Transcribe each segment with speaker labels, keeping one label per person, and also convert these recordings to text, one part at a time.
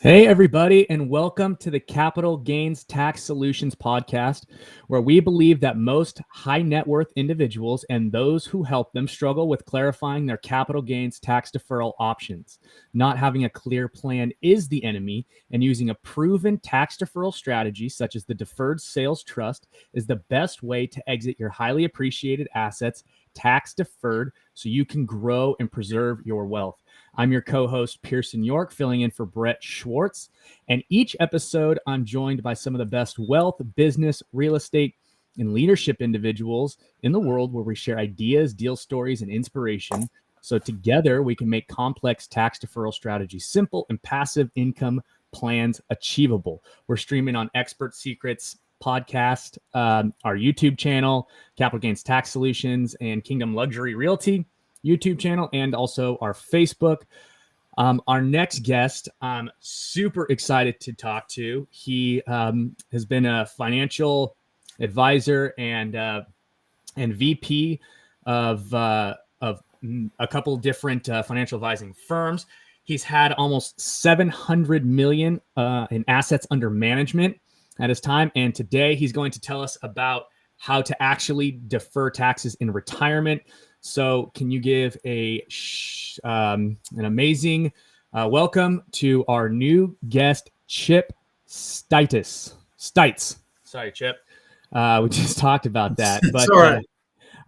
Speaker 1: Hey, everybody, and welcome to the Capital Gains Tax Solutions podcast, where we believe that most high net worth individuals and those who help them struggle with clarifying their capital gains tax deferral options. Not having a clear plan is the enemy, and using a proven tax deferral strategy, such as the Deferred Sales Trust, is the best way to exit your highly appreciated assets tax deferred so you can grow and preserve your wealth. I'm your co-host, Pearson York, filling in for Brett Swarts. And each episode, I'm joined by some of the best wealth, business, real estate, and leadership individuals in the world, where we share ideas, deal stories, and inspiration. So together, we can make complex tax deferral strategies simple and passive income plans achievable. We're streaming on Expert Secrets podcast, our YouTube channel, Capital Gains Tax Solutions, and Kingdom Luxury Realty YouTube channel, and also our Facebook. Our next guest, I'm super excited to talk to. He has been a financial advisor and VP of a couple different financial advising firms. He's had almost 700 million in assets under management at his time, and today he's going to tell us about how to actually defer taxes in retirement. So can you give an amazing welcome to our new guest, Chip Stites. Sorry, Chip. We just talked about that. But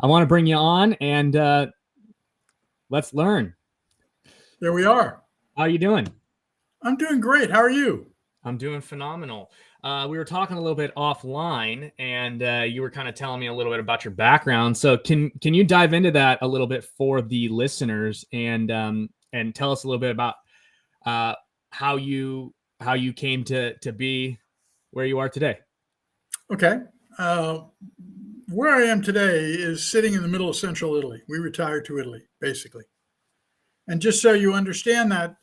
Speaker 1: I want to bring you on and let's learn.
Speaker 2: There we are.
Speaker 1: How are you doing?
Speaker 2: I'm doing great. How are you?
Speaker 1: I'm doing phenomenal. We were talking a little bit offline, and you were kind of telling me a little bit about your background. So can you dive into that a little bit for the listeners and tell us a little bit about how you came to be where you are today?
Speaker 2: Okay. Where I am today is sitting in the middle of central Italy. We retired to Italy, basically. And just so you understand that,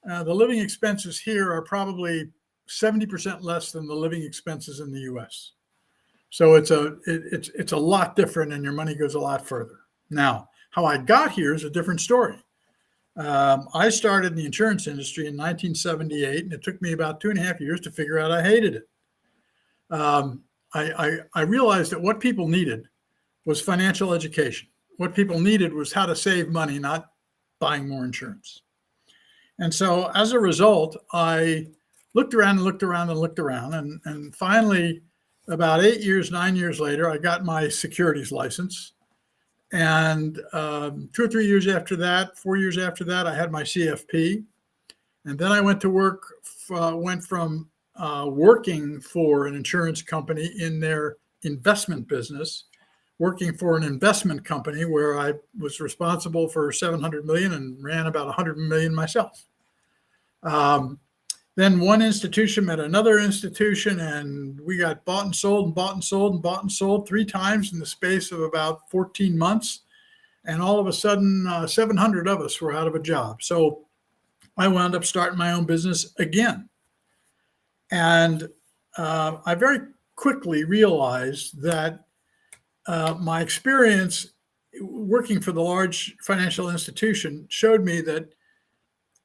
Speaker 2: the living expenses here are probably 70% less than the living expenses in the U.S. So it's a lot different, and your money goes a lot further. Now, how I got here is a different story. I started in the insurance industry in 1978, and it took me about 2.5 years to figure out I hated it. I realized that what people needed was financial education. What people needed was how to save money, not buying more insurance. And so as a result, I looked around and finally, about 9 years later, I got my securities license. And 2 or 3 years after that, 4 years after that, I had my CFP. And then I went to work, went from working for an insurance company in their investment business, working for an investment company where I was responsible for 700 million and ran about 100 million myself. Then one institution met another institution, and we got bought and sold and bought and sold and bought and sold 3 times in the space of about 14 months. And all of a sudden, 700 of us were out of a job. So I wound up starting my own business again. And I very quickly realized that my experience working for the large financial institution showed me that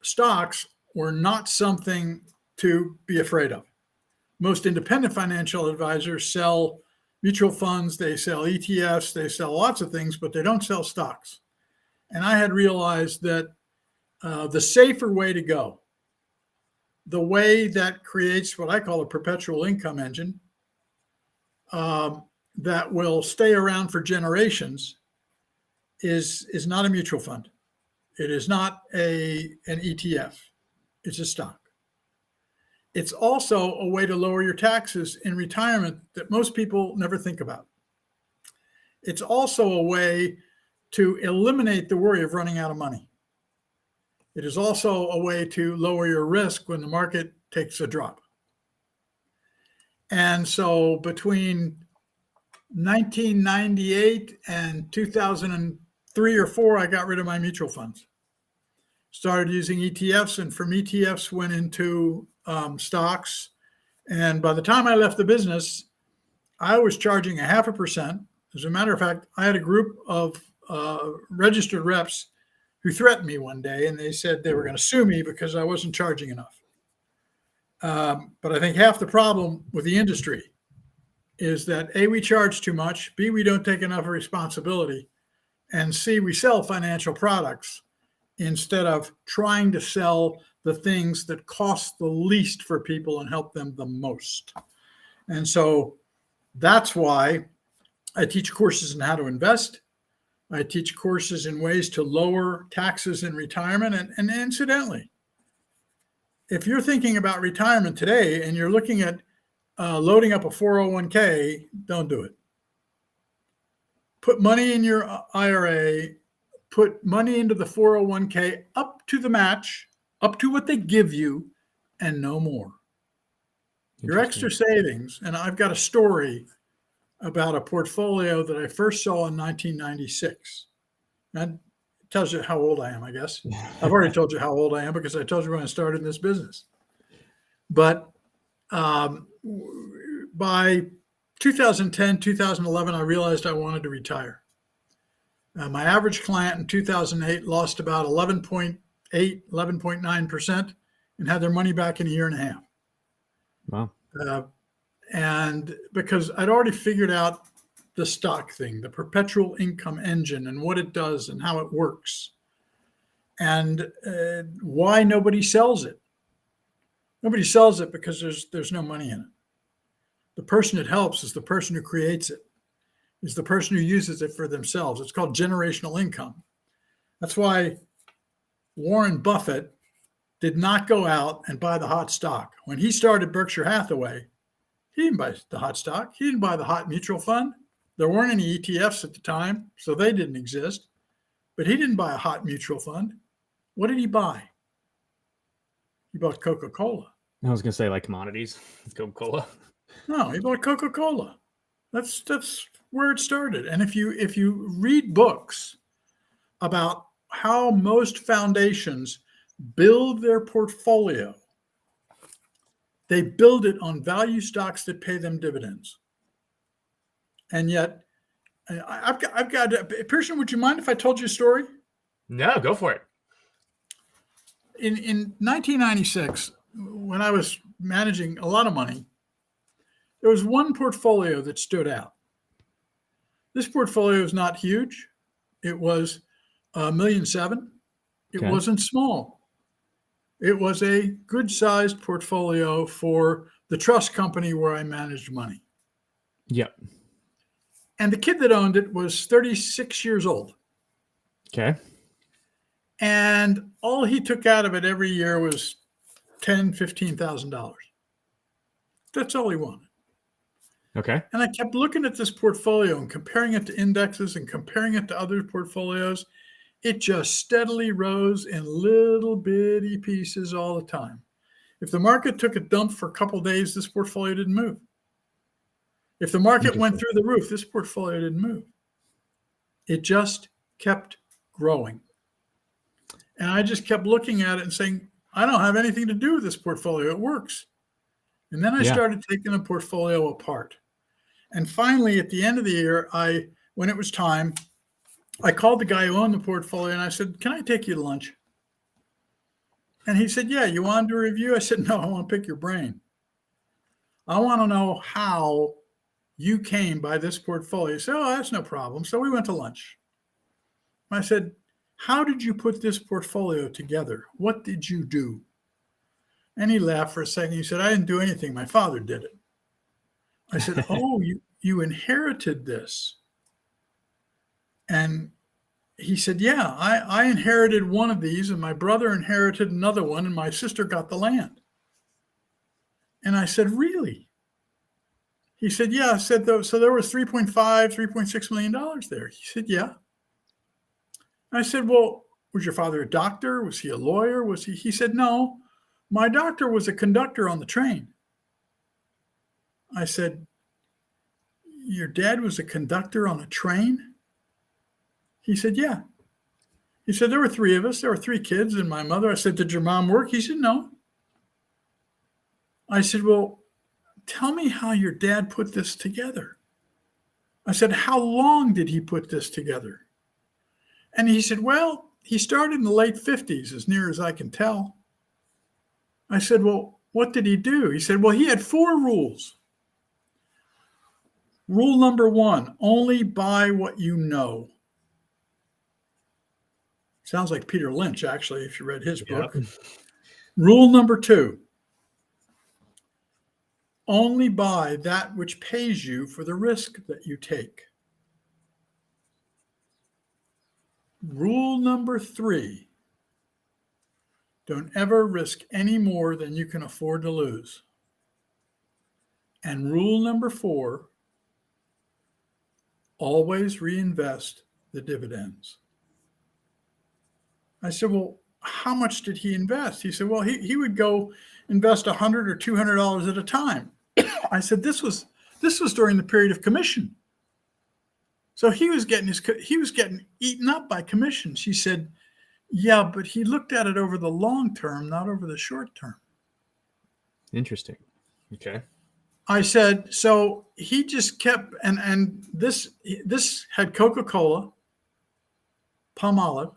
Speaker 2: stocks were not something to be afraid of. Most independent financial advisors sell mutual funds, they sell ETFs, they sell lots of things, but they don't sell stocks. And I had realized that the safer way to go, the way that creates what I call a perpetual income engine that will stay around for generations is not a mutual fund. It is not an ETF. It's a stock. It's also a way to lower your taxes in retirement that most people never think about. It's also a way to eliminate the worry of running out of money. It is also a way to lower your risk when the market takes a drop. And so between 1998 and 2003 or 4, I got rid of my mutual funds. Started using ETFs, and from ETFs went into stocks. And by the time I left the business, I was charging 0.5%. As a matter of fact, I had a group of registered reps who threatened me one day, and they said they were going to sue me because I wasn't charging enough. But I think half the problem with the industry is that A, we charge too much, B, we don't take enough responsibility, and C, we sell financial products instead of trying to sell the things that cost the least for people and help them the most. And so that's why I teach courses on how to invest. I teach courses in ways to lower taxes in retirement. And incidentally, if you're thinking about retirement today and you're looking at loading up a 401k, don't do it. Put money in your IRA, put money into the 401k up to the match, up to what they give you, and no more. Your extra savings, and I've got a story about a portfolio that I first saw in 1996. That tells you how old I am, I guess. I've already told you how old I am because I told you when I started in this business. But by 2010, 2011, I realized I wanted to retire. My average client in 2008 lost about 11.8, 11.9% and had their money back in a year and a half.
Speaker 1: Wow.
Speaker 2: And because I'd already figured out the stock thing, the perpetual income engine and what it does and how it works and why nobody sells it. Nobody sells it because there's no money in it. The person it helps is the person who creates it, is the person who uses it for themselves. It's called generational income. That's why Warren Buffett did not go out and buy the hot stock. When he started Berkshire Hathaway, he didn't buy the hot stock. He didn't buy the hot mutual fund. There weren't any ETFs at the time, so they didn't exist. But he didn't buy a hot mutual fund. What did he buy? He bought Coca-Cola.
Speaker 1: I was going to say like commodities, Coca-Cola.
Speaker 2: No, he bought Coca-Cola. That's where it started. And if you read books about how most foundations build their portfolio, they build it on value stocks that pay them dividends. And yet, I've got Pearson, would you mind if I told you a story?
Speaker 1: No, go for it.
Speaker 2: In 1996, when I was managing a lot of money, there was one portfolio that stood out. This portfolio is not huge. It was $1.7 million. It wasn't small. It was a good-sized portfolio for the trust company where I managed money.
Speaker 1: Yep.
Speaker 2: And the kid that owned it was 36 years old.
Speaker 1: Okay.
Speaker 2: And all he took out of it every year was $10,000, $15,000. That's all he wanted.
Speaker 1: Okay.
Speaker 2: And I kept looking at this portfolio and comparing it to indexes and comparing it to other portfolios. It just steadily rose in little bitty pieces all the time. If the market took a dump for a couple of days, this portfolio didn't move. If the market went through the roof, this portfolio didn't move. It just kept growing. And I just kept looking at it and saying, I don't have anything to do with this portfolio. It works. And then I started taking the portfolio apart. And finally, at the end of the year, when it was time, I called the guy who owned the portfolio and I said, can I take you to lunch? And he said, yeah, you want to review? I said, no, I want to pick your brain. I want to know how you came by this portfolio. He said, oh, that's no problem. So we went to lunch. I said, how did you put this portfolio together? What did you do? And he laughed for a second. He said, I didn't do anything. My father did it. I said, oh, you inherited this. And he said, yeah, I inherited one of these and my brother inherited another one and my sister got the land. And I said, really? He said, yeah. I said, so there was $3.6 million there. He said, yeah. I said, well, was your father a doctor? Was he a lawyer? He said, no, my doctor was a conductor on the train. I said, your dad was a conductor on a train? He said, yeah. He said, there were three of us. There were three kids and my mother. I said, did your mom work? He said, no. I said, well, tell me how your dad put this together. I said, how long did he put this together? And he said, well, he started in the late 50s, as near as I can tell. I said, well, what did he do? He said, well, he had 4 rules. Rule number 1, only buy what you know. Sounds like Peter Lynch, actually, if you read his book. Rule number 2, only buy that which pays you for the risk that you take. Rule number 3, don't ever risk any more than you can afford to lose. And rule number 4, always reinvest the dividends. I said, well, how much did he invest? He said, well, he would go invest $100 or $200 at a time. I said, this was during the period of commission. So he was getting eaten up by commission. She said, yeah, but he looked at it over the long term, not over the short term.
Speaker 1: Interesting. Okay.
Speaker 2: I said, so he just kept, and this had Coca-Cola, Palmolive,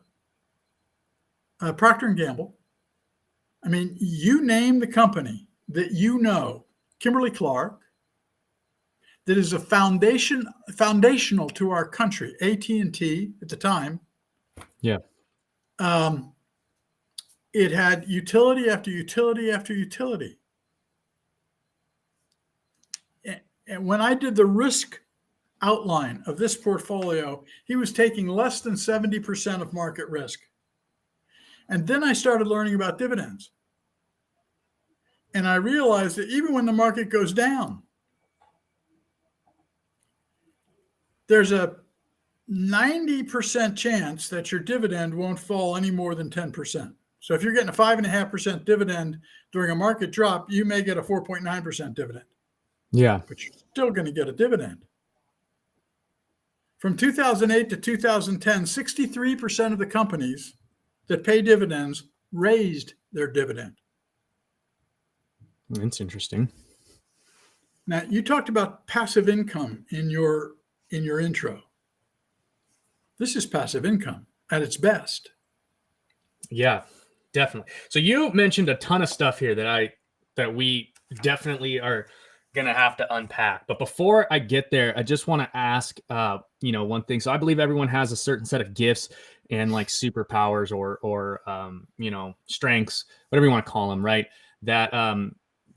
Speaker 2: Procter & Gamble. I mean, you name the company that you know, Kimberly-Clark, that is foundational to our country, AT&T at the time.
Speaker 1: Yeah.
Speaker 2: It had utility after utility after utility. And when I did the risk outline of this portfolio, he was taking less than 70% of market risk. And then I started learning about dividends. And I realized that even when the market goes down, there's a 90% chance that your dividend won't fall any more than 10%. So if you're getting a 5.5% dividend during a market drop, you may get a 4.9% dividend.
Speaker 1: Yeah.
Speaker 2: But you're still going to get a dividend. From 2008 to 2010, 63% of the companies that pay dividends raised their dividend.
Speaker 1: That's interesting.
Speaker 2: Now, you talked about passive income in your intro. This is passive income at its best.
Speaker 1: Yeah, definitely. So you mentioned a ton of stuff here that we definitely are going to have to unpack. But before I get there, I just want to ask, one thing. So I believe everyone has a certain set of gifts and like superpowers or strengths, whatever you want to call them, right? That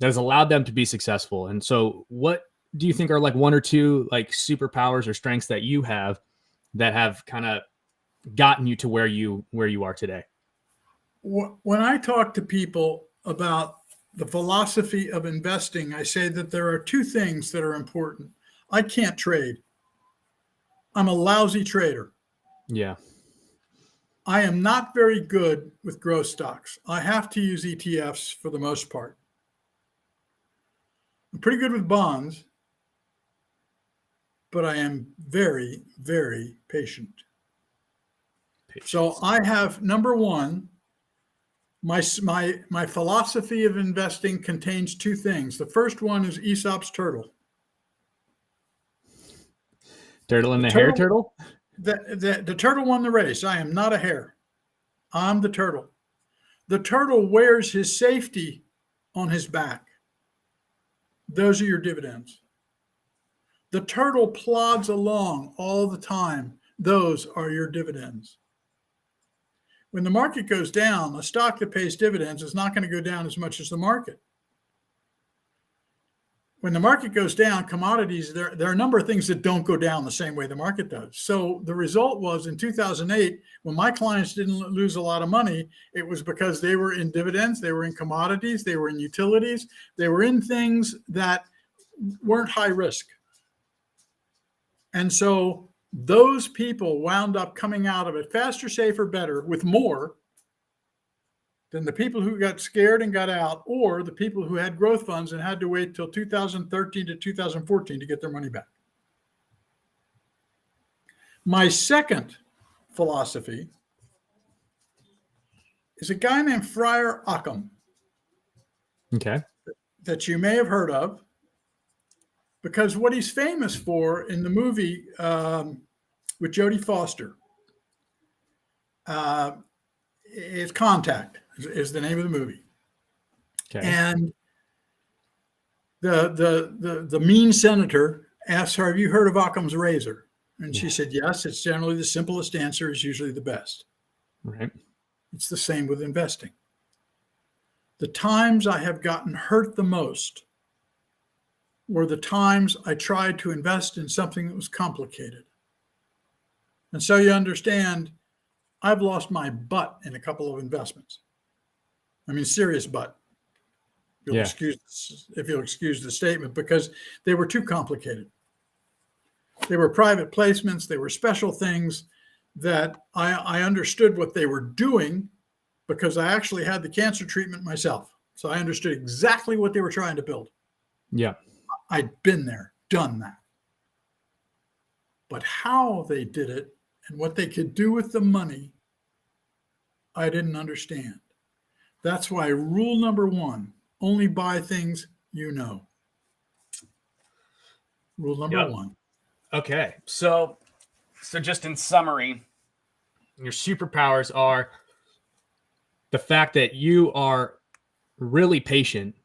Speaker 1: has allowed them to be successful. And so what do you think are like 1 or 2 like superpowers or strengths that you have that have kind of gotten you to where you are today?
Speaker 2: When I talk to people about the philosophy of investing, I say that there are 2 things that are important. I can't trade. I'm a lousy trader.
Speaker 1: Yeah.
Speaker 2: I am not very good with growth stocks. I have to use ETFs for the most part. I'm pretty good with bonds, but I am very, very patient. So I have, number 1, my philosophy of investing contains 2 things. The first one is Aesop's turtle.
Speaker 1: Turtle and the hare turtle?
Speaker 2: The turtle won the race. I am not a hare. I'm the turtle. The turtle wears his safety on his back. Those are your dividends. The turtle plods along all the time. Those are your dividends. When the market goes down, a stock that pays dividends is not going to go down as much as the market. When the market goes down, commodities, there are a number of things that don't go down the same way the market does. So the result was in 2008, when my clients didn't lose a lot of money, it was because they were in dividends, they were in commodities, they were in utilities, they were in things that weren't high risk. And so those people wound up coming out of it faster, safer, better, with more than the people who got scared and got out, or the people who had growth funds and had to wait till 2013 to 2014 to get their money back. My second philosophy is a guy named Friar Occam.
Speaker 1: Okay.
Speaker 2: That you may have heard of, because what he's famous for in the movie with Jodie Foster is Contact, is the name of the movie.
Speaker 1: Okay.
Speaker 2: And the mean senator asked her, "Have you heard of Occam's razor?" And she said, "Yes, it's generally the simplest answer is usually the best."
Speaker 1: Right.
Speaker 2: It's the same with investing. The times I have gotten hurt the most were the times I tried to invest in something that was complicated. And so you understand, I've lost my butt in a couple of investments. I mean, serious butt. If you'll excuse the statement, because they were too complicated. They were private placements. They were special things that I understood what they were doing because I actually had the cancer treatment myself. So I understood exactly what they were trying to build.
Speaker 1: Yeah.
Speaker 2: I'd been there, done that. But how they did it and what they could do with the money, I didn't understand. That's why rule number one, only buy things you know. Rule number one.
Speaker 1: Okay. So just in summary, your superpowers are the fact that you are really patient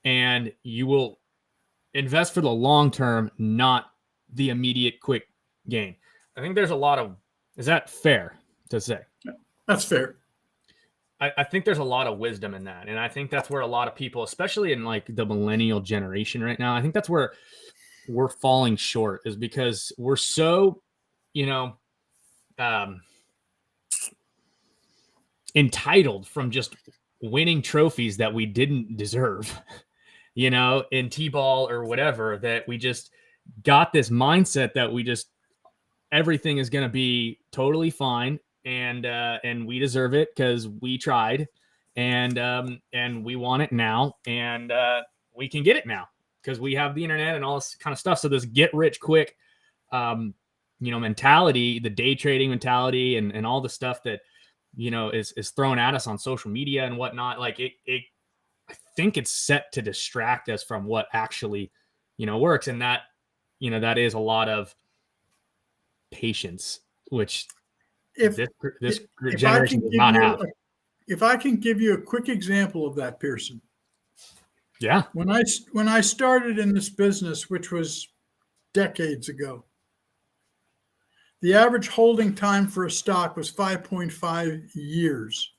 Speaker 1: and you will invest for the long term, not the immediate quick gain. I think there's a lot of, is that fair to say?
Speaker 2: That's fair.
Speaker 1: I think there's a lot of wisdom in that. And I think that's where a lot of people, especially in like the millennial generation right now, I think that's where we're falling short, is because we're so, entitled from just winning trophies that we didn't deserve, in T-ball or whatever, that we just got this mindset that we just, everything is going to be totally fine. And we deserve it because we tried, and we want it now, and we can get it now because we have the internet and all this kind of stuff. So this get rich quick, mentality, the day trading mentality, and all the stuff that is thrown at us on social media and whatnot. Like it I think it's set to distract us from what actually works, and that that is a lot of patience, which this generation does not have.
Speaker 2: If I can give you a quick example of that, Pearson.
Speaker 1: Yeah.
Speaker 2: When I started in this business, which was decades ago, the average holding time for a stock was 5.5 years.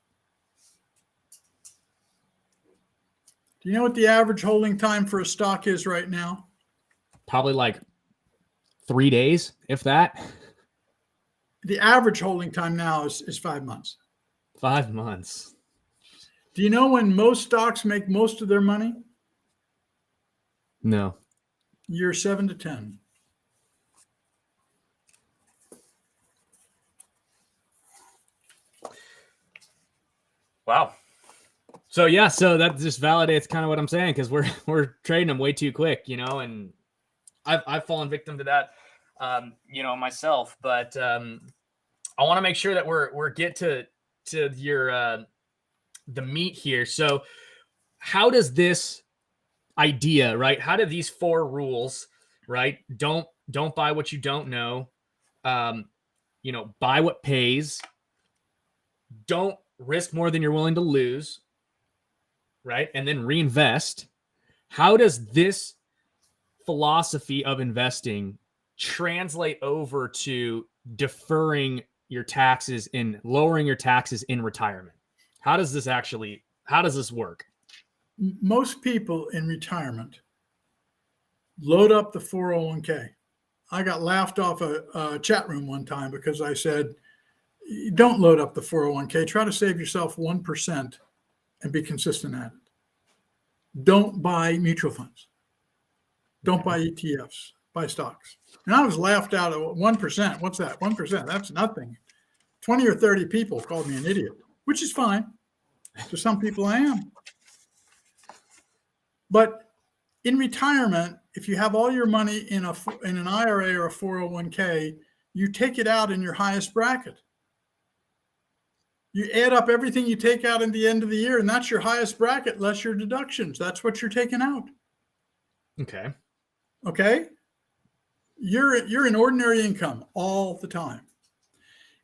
Speaker 2: Do you know what the average holding time for a stock is right now?
Speaker 1: Probably like 3 days, if that.
Speaker 2: The average holding time now is 5 months.
Speaker 1: 5 months.
Speaker 2: Do you know when most stocks make most of their money?
Speaker 1: No.
Speaker 2: Year 7 to 10.
Speaker 1: Wow. So that just validates kind of what I'm saying, because we're trading them way too quick, and I've fallen victim to that, myself. But I want to make sure that we're get to your the meat here. So how does this idea, right? How do these 4 rules, right? Don't buy what you don't know. Buy what pays. Don't risk more than you're willing to lose, right? And then reinvest. How does this philosophy of investing translate over to deferring your taxes and lowering your taxes in retirement? How does this work?
Speaker 2: Most people in retirement load up the 401k. I got laughed off a chat room one time because I said, don't load up the 401k. Try to save yourself 1% and be consistent at it. Don't buy mutual funds. Don't buy ETFs. Buy stocks. And I was laughed out at 1%. What's that? 1%. That's nothing. 20 or 30 people called me an idiot, which is fine. To some people, I am. But in retirement, if you have all your money in an IRA or a 401k, you take it out in your highest bracket. You add up everything you take out at the end of the year, and that's your highest bracket, less your deductions. That's what you're taking out.
Speaker 1: Okay.
Speaker 2: Okay? You're in ordinary income all the time.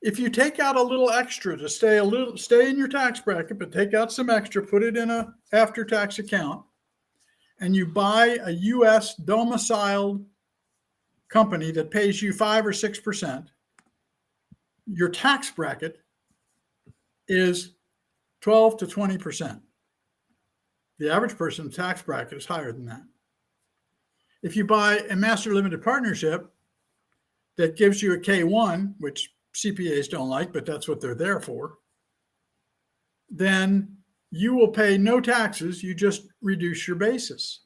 Speaker 2: If you take out a little extra to stay in your tax bracket, but take out some extra, put it in a after-tax account, and you buy a U.S. domiciled company that pays you 5 or 6%, your tax bracket is 12 to 20%. The average person's tax bracket is higher than that. If you buy a master limited partnership that gives you a K1, which CPAs don't like, but that's what they're there for, then you will pay no taxes. You just reduce your basis.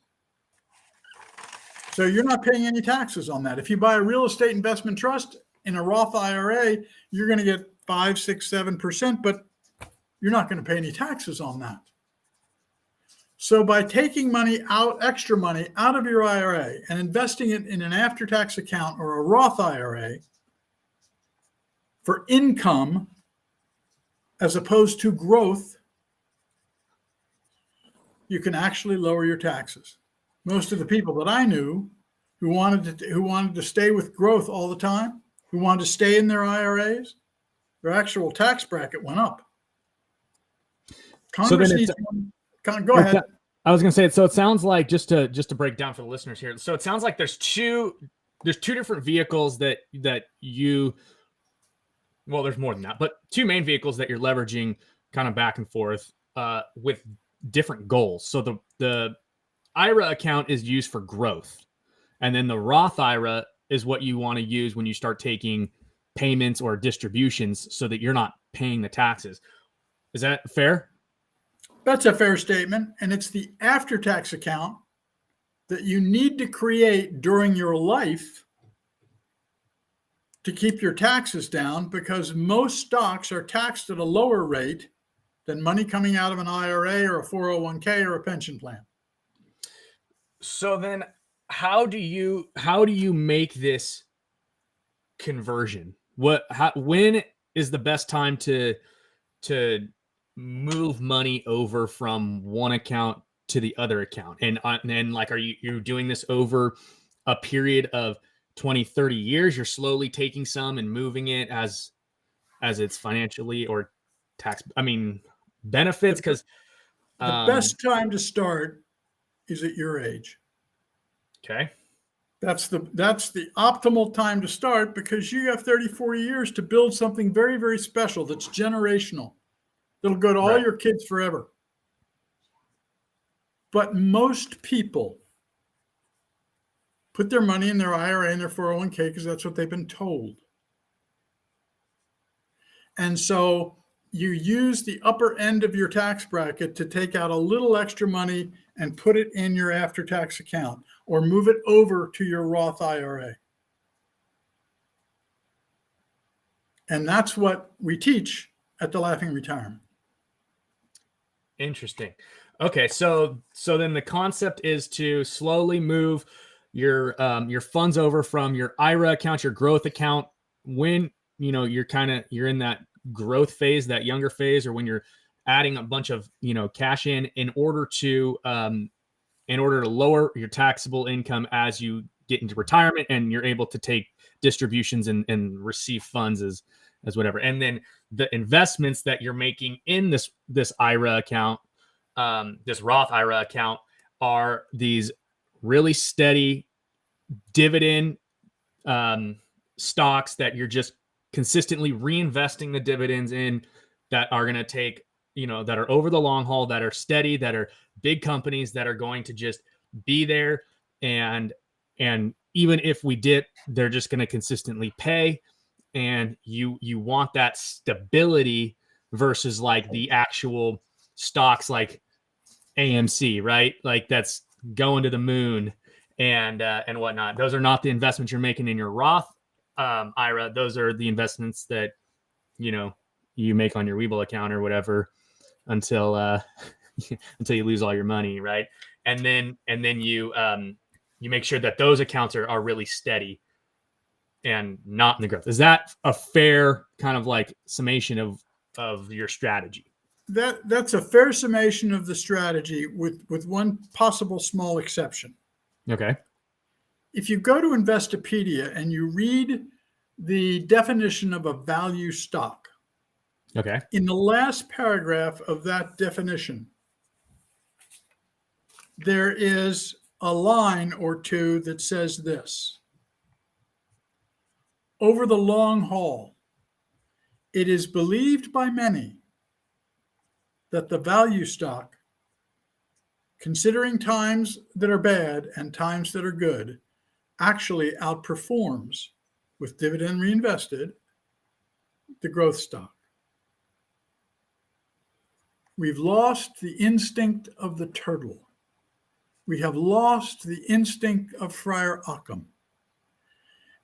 Speaker 2: So you're not paying any taxes on that. If you buy a real estate investment trust in a Roth IRA, you're going to get 5, 6, 7%, but you're not going to pay any taxes on that. So by taking money out, extra money out of your IRA and investing it in an after-tax account or a Roth IRA for income as opposed to growth, you can actually lower your taxes. Most of the people that I knew who wanted to stay with growth all the time, who wanted to stay in their IRAs, their actual tax bracket went up. Congress needs to go ahead.
Speaker 1: I was going to say, so it sounds like, just to break down for the listeners here. So it sounds like there's two different vehicles that you, well, there's more than that, but two main vehicles that you're leveraging kind of back and forth with different goals. So the IRA account is used for growth. And then the Roth IRA is what you want to use when you start taking payments or distributions so that you're not paying the taxes. Is that fair?
Speaker 2: That's a fair statement. And it's the after-tax account that you need to create during your life to keep your taxes down, because most stocks are taxed at a lower rate than money coming out of an IRA or a 401k or a pension plan.
Speaker 1: So then how do you make this conversion? When is the best time to move money over from one account to the other account? And like, are you doing this over a period of 20, 30 years? You're slowly taking some and moving it as it's financially or tax, benefits? Because
Speaker 2: the best time to start is at your age.
Speaker 1: Okay.
Speaker 2: That's the optimal time to start, because you have 30, 40 years to build something very, very special that's generational. That'll go to all your kids forever. But most people put their money in their IRA and their 401k because that's what they've been told. And so you use the upper end of your tax bracket to take out a little extra money and put it in your after-tax account, or move it over to your Roth IRA. And that's what we teach at the Laughing Retirement.
Speaker 1: Interesting. Okay, so then the concept is to slowly move your funds over from your IRA account, your growth account, when you're in that growth phase, that younger phase, or when you're adding a bunch of cash in order to lower your taxable income as you get into retirement and you're able to take distributions and receive funds as whatever. And then the investments that you're making in this IRA account, this Roth IRA account, are these really steady dividend stocks that you're just consistently reinvesting the dividends in, that are going to take, that are over the long haul, that are steady, that are big companies that are going to just be there. And even if we dip, they're just going to consistently pay. And you want that stability versus like the actual stocks like AMC, right? Like that's going to the moon and whatnot. Those are not the investments you're making in your Roth IRA. Those are the investments that, you make on your Webull account or whatever until you lose all your money. Right. And then you make sure that those accounts are really steady and not in the growth. Is that a fair kind of like summation of your strategy?
Speaker 2: That's a fair summation of the strategy, with one possible small exception.
Speaker 1: Okay.
Speaker 2: If you go to Investopedia and you read the definition of a value stock,
Speaker 1: okay,
Speaker 2: in the last paragraph of that definition, there is a line or two that says this: over the long haul, it is believed by many that the value stock, considering times that are bad and times that are good, actually outperforms, with dividend reinvested, the growth stock. We've lost the instinct of the turtle. We have lost the instinct of Friar Occam.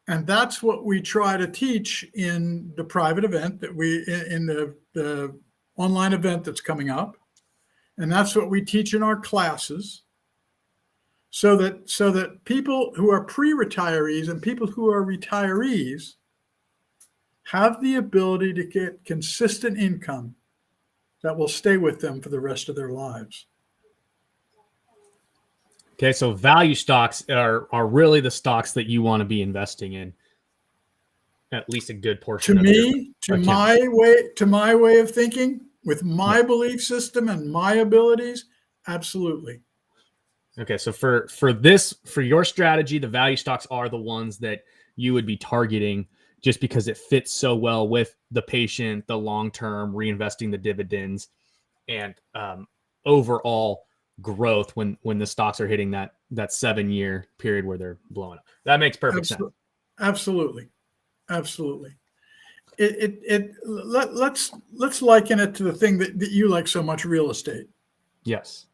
Speaker 2: And that's what we try to teach in the private event in the online event that's coming up. And that's what we teach in our classes, so that people who are pre-retirees and people who are retirees have the ability to get consistent income that will stay with them for the rest of their lives.
Speaker 1: Okay, so value stocks are really the stocks that you want to be investing in, at least a good portion.
Speaker 2: To my way of thinking, with my belief system and my abilities, absolutely.
Speaker 1: Okay, so for your strategy, the value stocks are the ones that you would be targeting, just because it fits so well with the patient, the long-term, reinvesting the dividends, and overall growth when the stocks are hitting that 7-year period where they're blowing up. That makes perfect sense.
Speaker 2: Absolutely. Let's liken it to the thing that you like so much, real estate.
Speaker 1: Yes.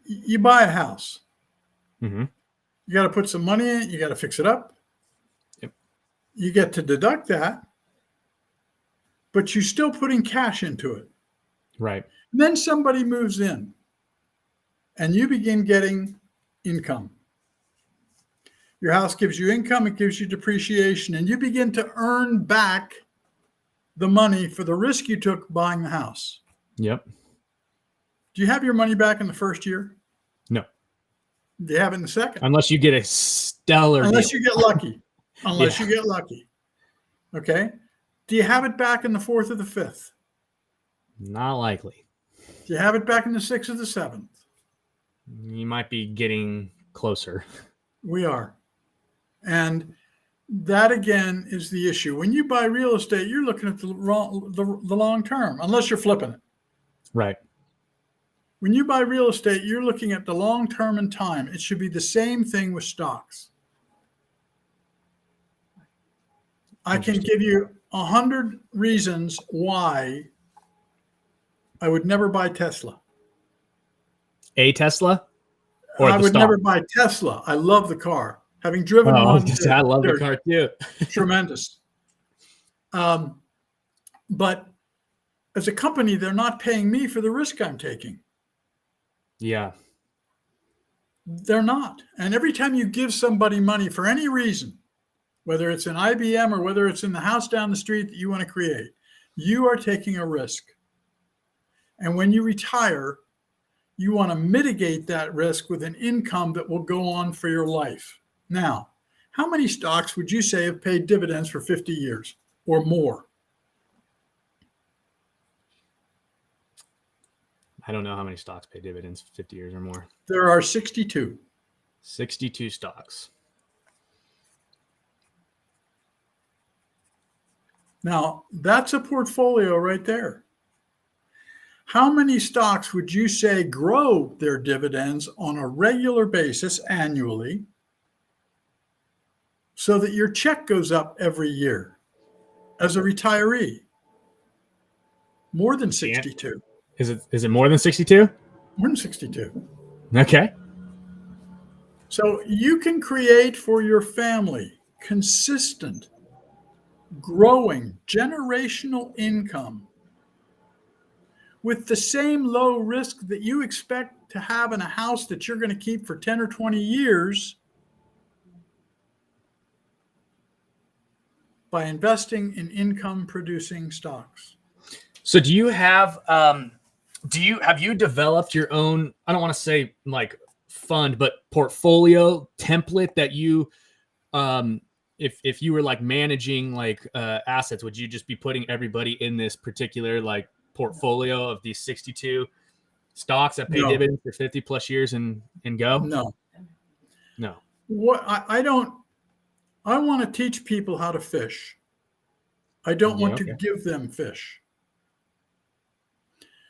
Speaker 2: You buy a house.
Speaker 1: Mm-hmm.
Speaker 2: You got to put some money in it. You got to fix it up.
Speaker 1: Yep.
Speaker 2: You get to deduct that, but you're still putting cash into it.
Speaker 1: Right.
Speaker 2: And then somebody moves in and you begin getting income. Your house gives you income, it gives you depreciation, and you begin to earn back the money for the risk you took buying the house.
Speaker 1: Yep.
Speaker 2: Do you have your money back in the first year?
Speaker 1: No.
Speaker 2: Do you have it in the second?
Speaker 1: Unless you get a stellar
Speaker 2: Unless
Speaker 1: deal.
Speaker 2: you get lucky. You get lucky. Okay. Do you have it back in the fourth or the fifth?
Speaker 1: Not likely.
Speaker 2: Do you have it back in the sixth or the seventh?
Speaker 1: You might be getting closer.
Speaker 2: We are. And that, again, is the issue. When you buy real estate, you're looking at the long term, unless you're flipping it.
Speaker 1: Right.
Speaker 2: When you buy real estate, you're looking at the long term and time. It should be the same thing with stocks. I can give you 100 reasons why I would never buy Tesla.
Speaker 1: A Tesla? Or
Speaker 2: I would
Speaker 1: stock?
Speaker 2: never buy Tesla. I love the car. Having driven one.
Speaker 1: I love the car too.
Speaker 2: Tremendous. But as a company, they're not paying me for the risk I'm taking.
Speaker 1: Yeah.
Speaker 2: They're not. And every time you give somebody money for any reason, whether it's an IBM or whether it's in the house down the street that you want to create, you are taking a risk. And when you retire, you want to mitigate that risk with an income that will go on for your life. Now, how many stocks would you say have paid dividends for 50 years or more?
Speaker 1: I don't know how many stocks pay dividends 50 years or more.
Speaker 2: There are 62.
Speaker 1: 62 stocks.
Speaker 2: Now, that's a portfolio right there. How many stocks would you say grow their dividends on a regular basis annually so that your check goes up every year as a retiree? More than 62.
Speaker 1: Is it more than 62?
Speaker 2: More than 62.
Speaker 1: Okay.
Speaker 2: So you can create for your family consistent, growing, generational income with the same low risk that you expect to have in a house that you're going to keep for 10 or 20 years by investing in income producing stocks.
Speaker 1: So do you have you developed your own, I don't want to say like fund, but portfolio template that you, if you were like managing like assets, would you just be putting everybody in this particular like portfolio of these 62 Stocks that pay
Speaker 2: No,
Speaker 1: dividends for 50 plus years and go?
Speaker 2: no.
Speaker 1: No.
Speaker 2: What I don't. I want to teach people how to fish. I don't
Speaker 1: Yeah,
Speaker 2: want to
Speaker 1: okay.
Speaker 2: give them fish.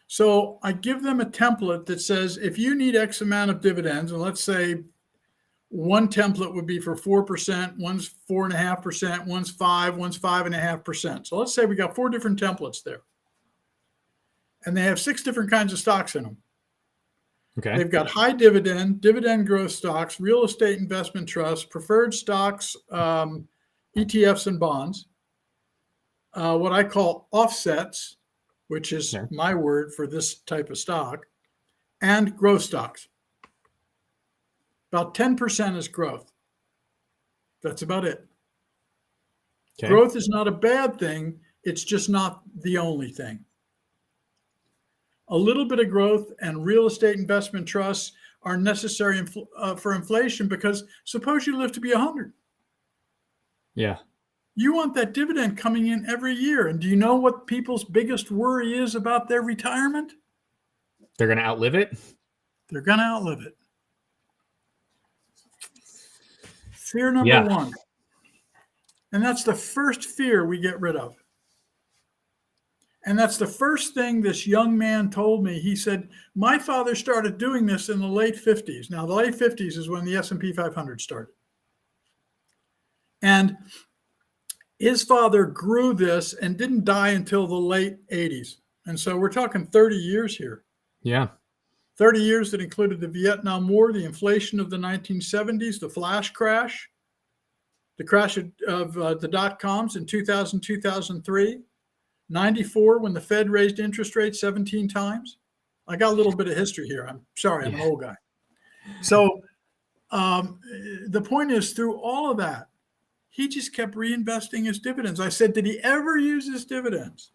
Speaker 2: So I give them a template that says if you need X amount of dividends, and let's say one template would be for 4%, one's 4.5%, one's 5%, one's 5.5%. So let's say we got 4 different templates there. And they have 6 different kinds of stocks in them.
Speaker 1: Okay.
Speaker 2: They've got high dividend, dividend growth stocks, real estate investment trusts, preferred stocks, ETFs and bonds, what I call offsets, which is
Speaker 1: Okay.
Speaker 2: my word for this type of stock, and growth stocks. About 10% is growth. That's about it.
Speaker 1: Okay.
Speaker 2: Growth is not a bad thing. It's just not the only thing. A little bit of growth and real estate investment trusts are necessary for inflation, because suppose you live to be 100.
Speaker 1: Yeah.
Speaker 2: You want that dividend coming in every year. And do you know what people's biggest worry is about their retirement?
Speaker 1: They're going to outlive it?
Speaker 2: They're going to outlive it. Fear number
Speaker 1: Yeah.
Speaker 2: 1. And that's the first fear we get rid of. And that's the first thing this young man told me. He said, my father started doing this in the late 50s. Now, the late 50s is when the S&P 500 started. And his father grew this and didn't die until the late 80s. And so we're talking 30 years here.
Speaker 1: Yeah.
Speaker 2: 30 years that included the Vietnam War, the inflation of the 1970s, the flash crash, the crash of the dot-coms in 2000, 2003, 94 when the Fed raised interest rates 17 times. I got a little bit of history here. I'm sorry, I'm an old guy. So the point is, through all of that, he just kept reinvesting his dividends. I said, did he ever use his dividends?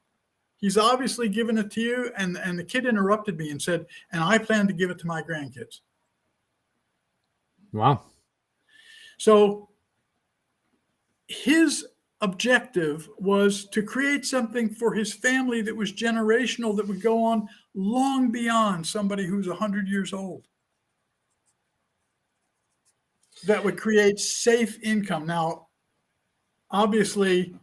Speaker 2: He's obviously given it to you. And the kid interrupted me and said, and I plan to give it to my grandkids.
Speaker 1: Wow.
Speaker 2: So his objective was to create something for his family that was generational, that would go on long beyond somebody who's 100 years old, that would create safe income. Now, obviously,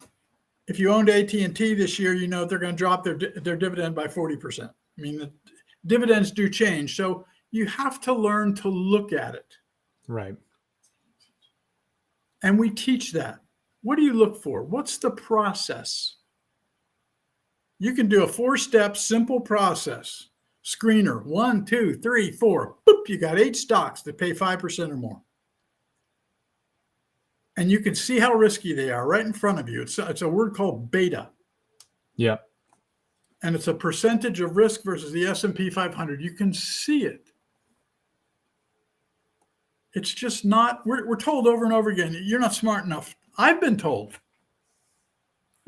Speaker 2: if you owned AT&T this year, you know they're going to drop their dividend by 40%. I mean, the dividends do change. So you have to learn to look at it.
Speaker 1: Right.
Speaker 2: And we teach that. What do you look for? What's the process? You can do a 4-step simple process. Screener, 1, 2, 3, 4. Boop, you got 8 stocks that pay 5% or more. And you can see how risky they are right in front of you. It's a word called beta.
Speaker 1: Yep.
Speaker 2: And it's a percentage of risk versus the S&P 500. You can see it. It's just not, we're told over and over again, you're not smart enough. I've been told.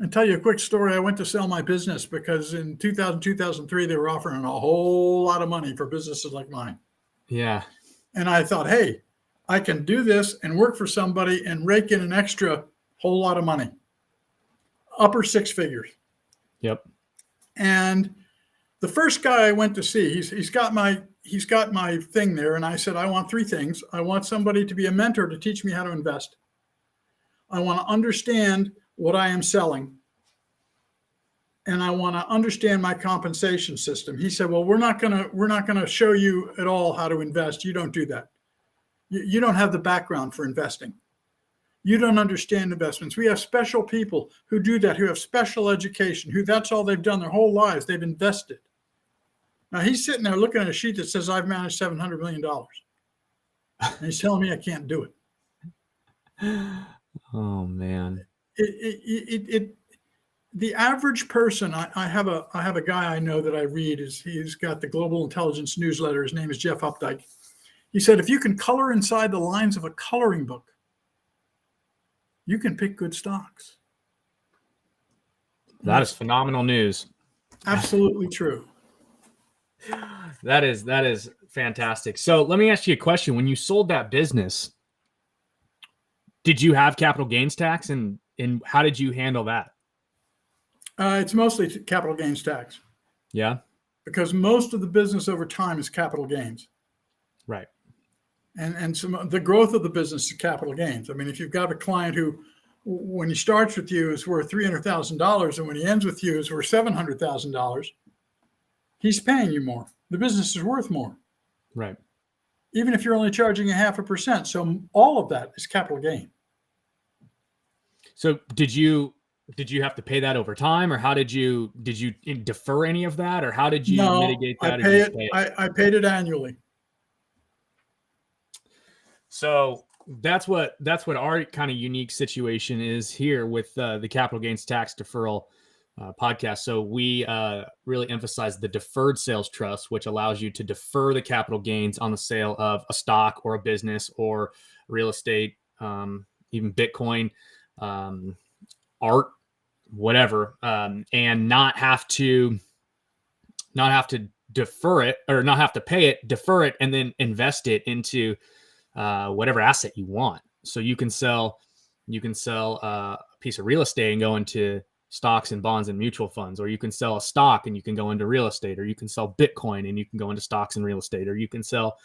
Speaker 2: I'll tell you a quick story. I went to sell my business because in 2000, 2003, they were offering a whole lot of money for businesses like mine.
Speaker 1: Yeah.
Speaker 2: And I thought, hey, I can do this and work for somebody and rake in an extra whole lot of money, upper 6 figures.
Speaker 1: Yep.
Speaker 2: And the first guy I went to see, he's got my thing there. And I said, I want 3 things. I want somebody to be a mentor to teach me how to invest. I want to understand what I am selling. And I want to understand my compensation system. He said, well, we're not going to show you at all how to invest. You don't do that. You don't have the background for investing. You don't understand investments. We have special people who do that, who have special education, who that's all they've done their whole lives. They've invested. Now he's sitting there looking at a sheet that says I've managed $700 million. And he's telling me I can't do it.
Speaker 1: Oh man.
Speaker 2: The average person, I have a guy I know that I read, he's got the Global Intelligence newsletter. His name is Jeff Updike. He said, if you can color inside the lines of a coloring book, you can pick good stocks.
Speaker 1: That is phenomenal news.
Speaker 2: Absolutely true.
Speaker 1: That is fantastic. So let me ask you a question. When you sold that business, did you have capital gains tax, and how did you handle that?
Speaker 2: It's mostly capital gains tax.
Speaker 1: Yeah.
Speaker 2: because most of the business over time is capital gains.
Speaker 1: Right.
Speaker 2: And the growth of the business is capital gains. I mean, if you've got a client who, when he starts with you, is worth $300,000, and when he ends with you is worth $700,000, he's paying you more. The business is worth more.
Speaker 1: Right.
Speaker 2: Even if you're only charging 0.5%. So all of that is capital gain.
Speaker 1: So did you have to pay that over time, or how did you defer any of that, or how did you mitigate that?
Speaker 2: I paid it annually.
Speaker 1: So that's what our kind of unique situation is here with the capital gains tax deferral podcast. So we really emphasize the Deferred Sales Trust, which allows you to defer the capital gains on the sale of a stock or a business or real estate, even Bitcoin, art, whatever, and not have to defer it, or not have to pay it, defer it, and then invest it into whatever asset you want. So you can sell a piece of real estate and go into stocks and bonds and mutual funds, or you can sell a stock and you can go into real estate, or you can sell Bitcoin and you can go into stocks and real estate, or you can sell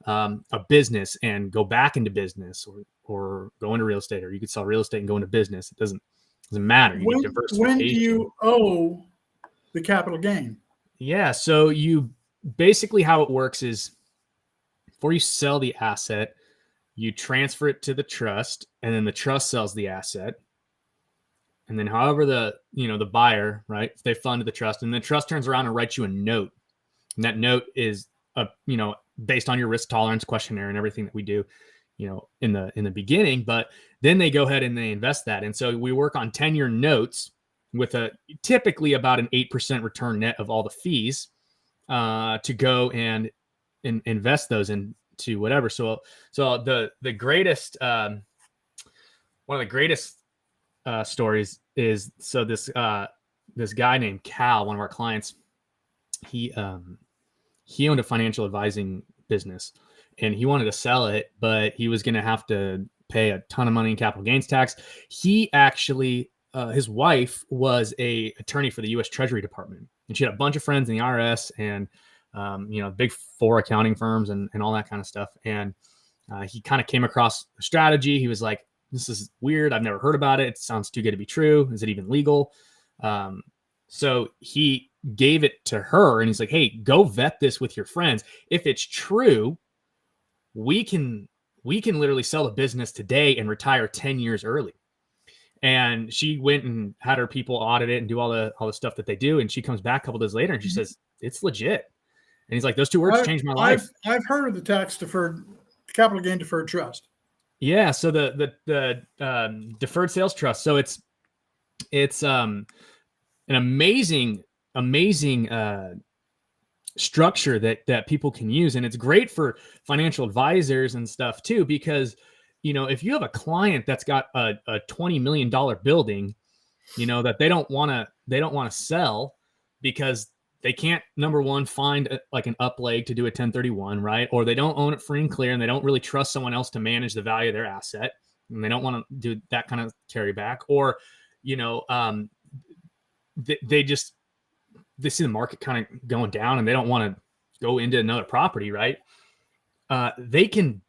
Speaker 1: a business and go back into business, or go into real estate, or you could sell real estate and go into business. It doesn't matter. You get diversification.
Speaker 2: When do you owe the capital gain?
Speaker 1: Yeah. So you basically, how it works is, before you sell the asset, you transfer it to the trust, and then the trust sells the asset. And then however the buyer, right, if they fund the trust, and the trust turns around and writes you a note. And that note is based on your risk tolerance questionnaire and everything that we do, in the beginning. But then they go ahead and they invest that. And so we work on 10-year notes with typically about an 8% return net of all the fees to go and invest those into whatever. So the greatest one of the greatest stories is, so this guy named Cal, one of our clients, he owned a financial advising business, and he wanted to sell it, but he was going to have to pay a ton of money in capital gains tax. He actually, his wife was a attorney for the U.S. Treasury Department, and she had a bunch of friends in the IRS and big 4 accounting firms and all that kind of stuff. And he kind of came across the strategy. He was like, this is weird. I've never heard about it. It sounds too good to be true. Is it even legal? So he gave it to her, and he's like, hey, go vet this with your friends. If it's true, we can literally sell the business today and retire 10 years early. And she went and had her people audit it and do all the stuff that they do. And she comes back a couple days later and she says, it's legit. And he's like, those 2 words changed my life.
Speaker 2: I've heard of the capital gain deferred trust.
Speaker 1: Yeah. So the Deferred Sales Trust. So it's an amazing structure that people can use. And it's great for financial advisors and stuff too, because, if you have a client that's got a $20 million building, that they don't want to sell because they can't, number one, find like an up leg to do a 1031, right? Or they don't own it free and clear, and they don't really trust someone else to manage the value of their asset, and they don't want to do that kind of carry back. Or, they see the market kind of going down, and they don't want to go into another property, right? They can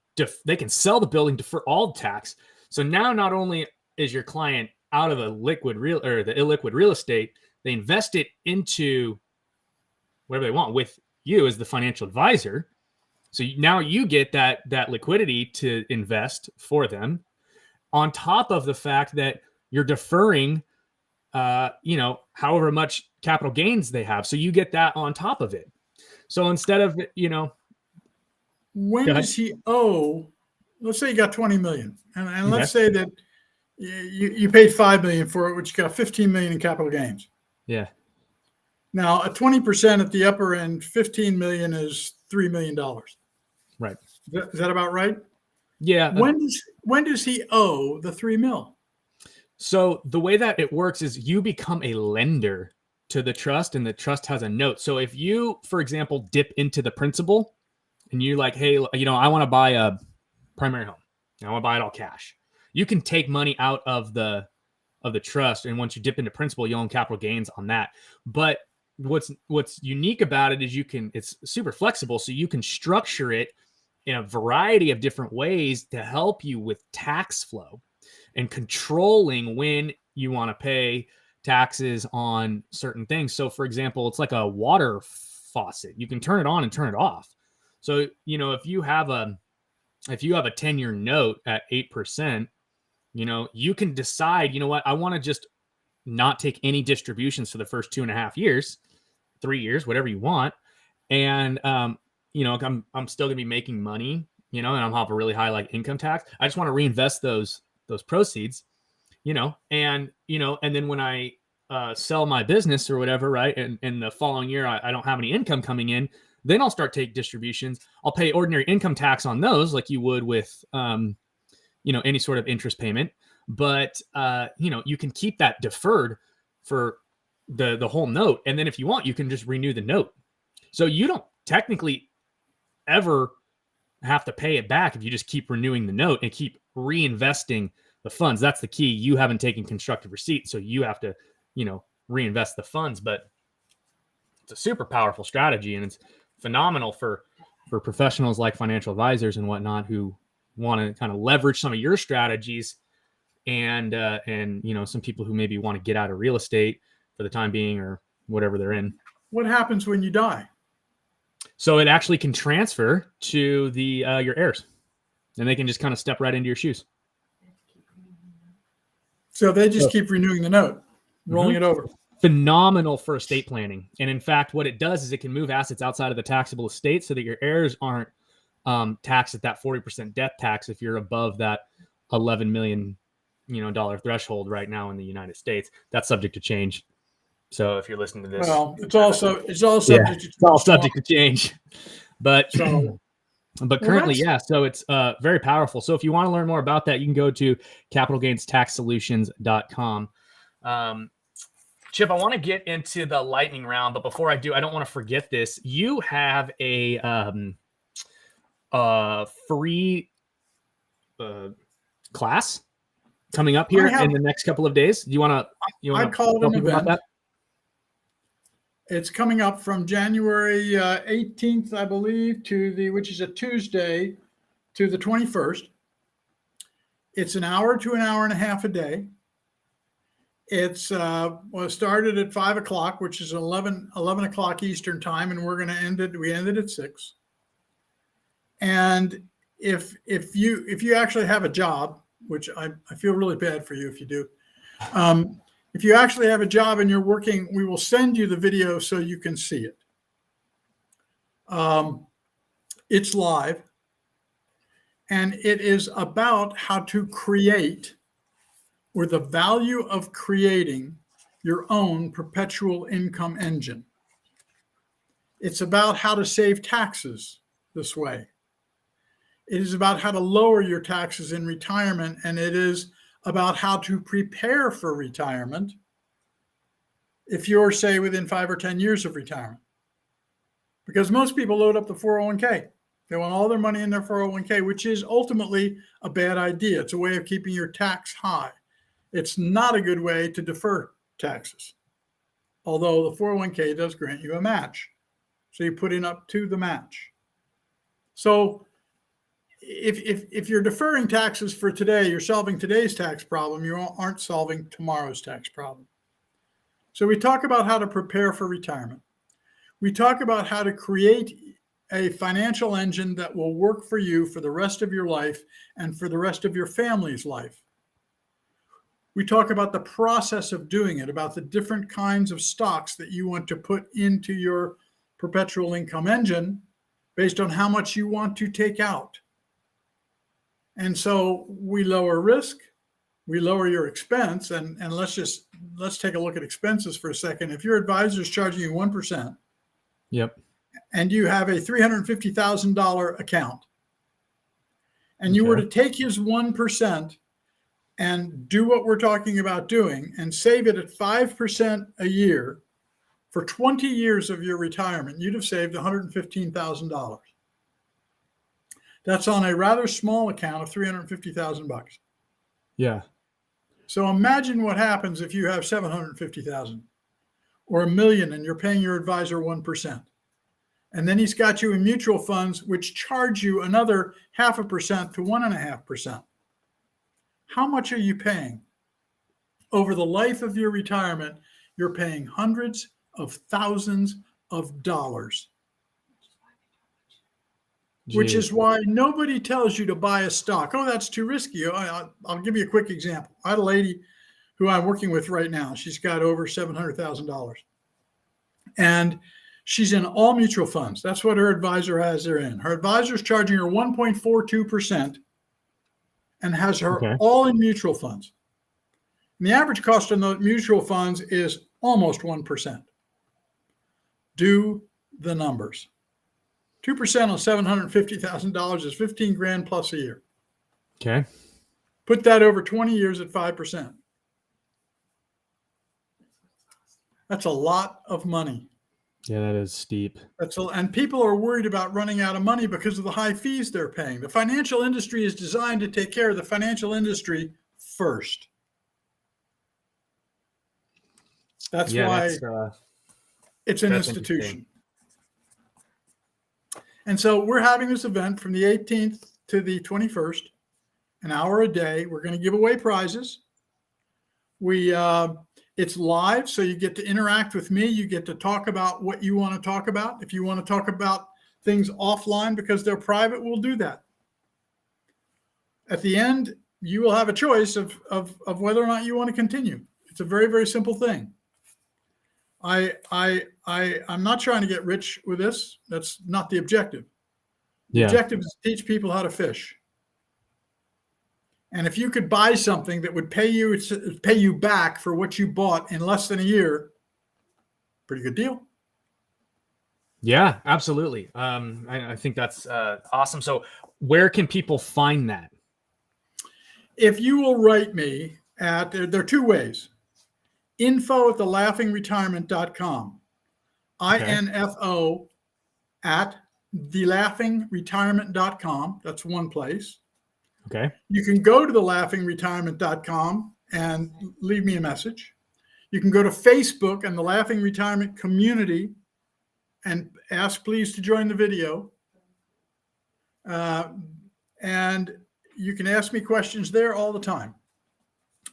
Speaker 1: sell the building, defer all the tax. So now not only is your client out of the illiquid real estate, they invest it into whatever they want with you as the financial advisor. So now you get that liquidity to invest for them, on top of the fact that you're deferring, however much capital gains they have. So you get that on top of it. So instead of,
Speaker 2: when does he owe? Let's say you got 20 million, and let's say that you paid 5 million for it, which you got 15 million in capital gains.
Speaker 1: Yeah.
Speaker 2: Now, a 20% at the upper end, 15 million is $3 million.
Speaker 1: Right.
Speaker 2: Is that about right?
Speaker 1: Yeah.
Speaker 2: When does he owe the 3 mil?
Speaker 1: So the way that it works is you become a lender to the trust, and the trust has a note. So if you, for example, dip into the principal and you're like, hey, I want to buy a primary home. I want to buy it all cash. You can take money out of the trust, and once you dip into principal, you own capital gains on that. But what's unique about it is it's super flexible, so you can structure it in a variety of different ways to help you with tax flow and controlling when you want to pay taxes on certain things. So for example, it's like a water faucet. You can turn it on and turn it off. So, if you have a 10-year note at 8%, you can decide, what, I want to just not take any distributions for the first 2.5 years, 3 years, whatever you want. And, I'm still gonna be making money, and I'll have a really high income tax. I just want to reinvest those proceeds, and then when I sell my business or whatever, right, and the following year I don't have any income coming in, then I'll start take distributions. I'll pay ordinary income tax on those like you would with any sort of interest payment. But you can keep that deferred for the whole note, and then if you want, you can just renew the note. So you don't technically ever have to pay it back if you just keep renewing the note and keep reinvesting the funds. That's the key. You haven't taken constructive receipt, so you have to, reinvest the funds. But it's a super powerful strategy, and it's phenomenal for professionals like financial advisors and whatnot who want to kind of leverage some of your strategies, and some people who maybe want to get out of real estate for the time being or whatever they're in.
Speaker 2: What happens when you die?
Speaker 1: So it actually can transfer to your heirs, and they can just kind of step right into your shoes.
Speaker 2: So they just keep renewing the note, rolling it over.
Speaker 1: Phenomenal for estate planning. And in fact, what it does is it can move assets outside of the taxable estate so that your heirs aren't taxed at that 40% death tax if you're above that $11 million dollar threshold right now in the United States. That's subject to change. So if you're listening to this,
Speaker 2: well, it's all subject to
Speaker 1: change. But currently, so it's very powerful. So if you want to learn more about that, you can go to capitalgainstaxsolutions.com. Chip, I want to get into the lightning round, but before I do, I don't want to forget this. You have a free class coming up here in the next couple of days. You want to?
Speaker 2: I call it an event. That? It's coming up from January 18th, I believe, which is a Tuesday, to the 21st. It's an hour to an hour and a half a day. It's started at 5 o'clock, which is 11 o'clock Eastern time, and we ended at 6. And if you actually have a job, which I feel really bad for you if you do, if you actually have a job and you're working, we will send you the video so you can see it. It's live, and it is about how to create, or the value of creating, your own perpetual income engine. It's about how to save taxes this way. It is about how to lower your taxes in retirement, and it is about how to prepare for retirement if you're, say, within 5 or 10 years of retirement. Because most people load up the 401k. They want all their money in their 401k, which is ultimately a bad idea. It's a way of keeping your tax high. It's not a good way to defer taxes, although the 401k does grant you a match. So you put in up to the match. So if you're deferring taxes for today, you're solving today's tax problem. You aren't solving tomorrow's tax problem. So we talk about how to prepare for retirement. We talk about how to create a financial engine that will work for you for the rest of your life and for the rest of your family's life. We talk about the process of doing it, about the different kinds of stocks that you want to put into your perpetual income engine based on how much you want to take out. And so we lower risk, we lower your expense, and let's take a look at expenses for a second. If your advisor is charging you 1%,
Speaker 1: yep,
Speaker 2: and you have a $350,000 account, and you were to take his 1% and do what we're talking about doing and save it at 5% a year for 20 years of your retirement, you'd have saved $115,000. That's on a rather small account of $350,000.
Speaker 1: Yeah.
Speaker 2: So imagine what happens if you have $750,000 or $1 million and you're paying your advisor 1%. And then he's got you in mutual funds, which charge you another 0.5% to 1.5%. How much are you paying? Over the life of your retirement, you're paying hundreds of thousands of dollars.
Speaker 1: Jeez.
Speaker 2: Which is why nobody tells you to buy a stock. Oh, that's too risky. I'll give you a quick example. I had a lady who I'm working with right now. She's got over $700,000. And she's in all mutual funds. That's what her advisor has her in. Her advisor is charging her 1.42% and has her all in mutual funds. And the average cost on the mutual funds is almost 1%. Do the numbers. 2% on $750,000 is 15 grand plus a year.
Speaker 1: Okay.
Speaker 2: Put that over 20 years at 5%. That's a lot of money.
Speaker 1: Yeah, that is steep.
Speaker 2: And people are worried about running out of money because of the high fees they're paying. The financial industry is designed to take care of the financial industry first. That's why it's an institution. And so we're having this event from the 18th to the 21st, an hour a day. We're going to give away prizes. It's live, so you get to interact with me. You get to talk about what you want to talk about. If you want to talk about things offline because they're private, we'll do that. At the end, you will have a choice of whether or not you want to continue. It's a very, very simple thing. I'm not trying to get rich with this. That's not the objective. The objective is to teach people how to fish. And if you could buy something that would pay you back for what you bought in less than a year, pretty good deal.
Speaker 1: Yeah, absolutely. I think that's awesome. So where can people find that?
Speaker 2: If you will write me there are two ways. info@thelaughingretirement.com. info at thelaughingretirement.com. That's one place.
Speaker 1: Okay.
Speaker 2: You can go to thelaughingretirement.com and leave me a message. You can go to Facebook and the Laughing Retirement Community and ask please to join the video. And you can ask me questions there all the time.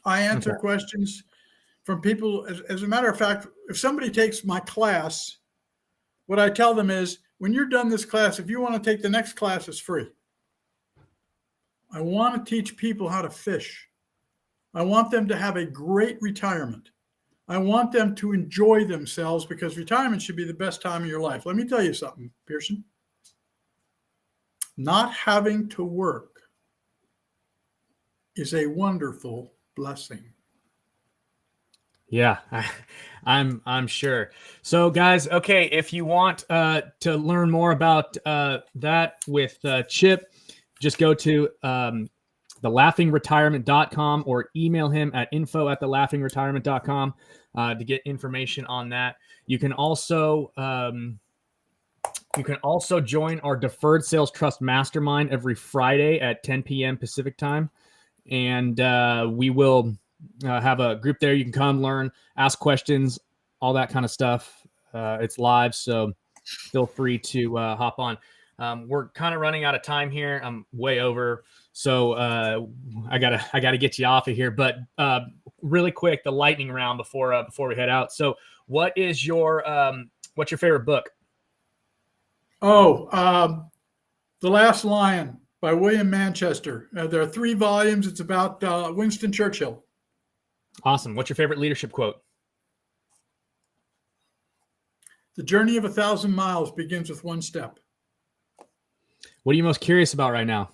Speaker 2: I answer questions from people. As a matter of fact, if somebody takes my class, what I tell them is, when you're done this class, if you want to take the next class, it's free. I want to teach people how to fish. I want them to have a great retirement. I want them to enjoy themselves because retirement should be the best time of your life. Let me tell you something, Pearson. Not having to work is a wonderful blessing.
Speaker 1: Yeah, I'm sure. So guys, okay, if you want to learn more about that with Chip, just go to thelaughingretirement.com or email him at info@thelaughingretirement.com to get information on that. You can also join our Deferred Sales Trust Mastermind every Friday at 10 p.m. Pacific time. And we will have a group there. You can come learn, ask questions, all that kind of stuff. It's live, so feel free to hop on. We're kind of running out of time here. I'm way over, so I gotta get you off of here. But really quick, the lightning round before we head out. So, what's your favorite book?
Speaker 2: The Last Lion by William Manchester. There are 3 volumes. It's about Winston Churchill.
Speaker 1: Awesome. What's your favorite leadership quote?
Speaker 2: The journey of 1,000 miles begins with one step.
Speaker 1: What are you most curious about right now?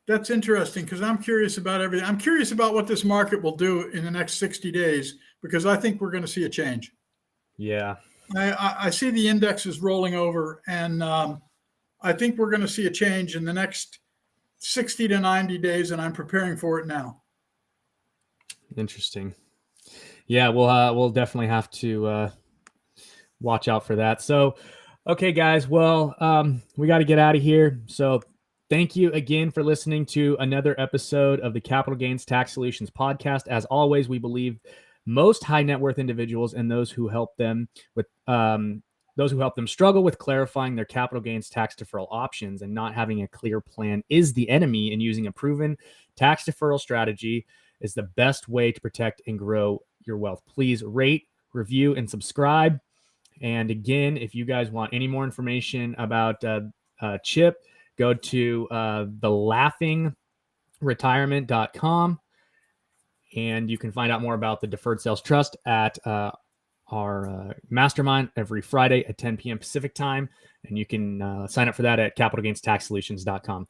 Speaker 2: That's interesting because I'm curious about everything. I'm curious about what this market will do in the next 60 days because I think we're going to see a change.
Speaker 1: Yeah.
Speaker 2: I see the indexes rolling over, and I think we're going to see a change in the next 60 to 90 days, and I'm preparing for it now.
Speaker 1: Interesting. Yeah, we'll definitely have to watch out for that. So, okay, guys. Well, we got to get out of here. So, Thank you again for listening to another episode of the Capital Gains Tax Solutions podcast. As always, we believe most high net worth individuals and those who help them struggle with clarifying their capital gains tax deferral options and not having a clear plan is the enemy, and using a proven tax deferral strategy is the best way to protect and grow your wealth. Please rate, review, and subscribe. And again, if you guys want any more information about Chip, go to thelaughingretirement.com, and you can find out more about the Deferred Sales Trust at our mastermind every Friday at 10 p.m. Pacific time. And you can sign up for that at capitalgainstaxsolutions.com.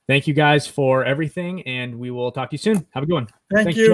Speaker 1: Thank you guys for everything, and we will talk to you soon. Have a good one.
Speaker 2: Thank you.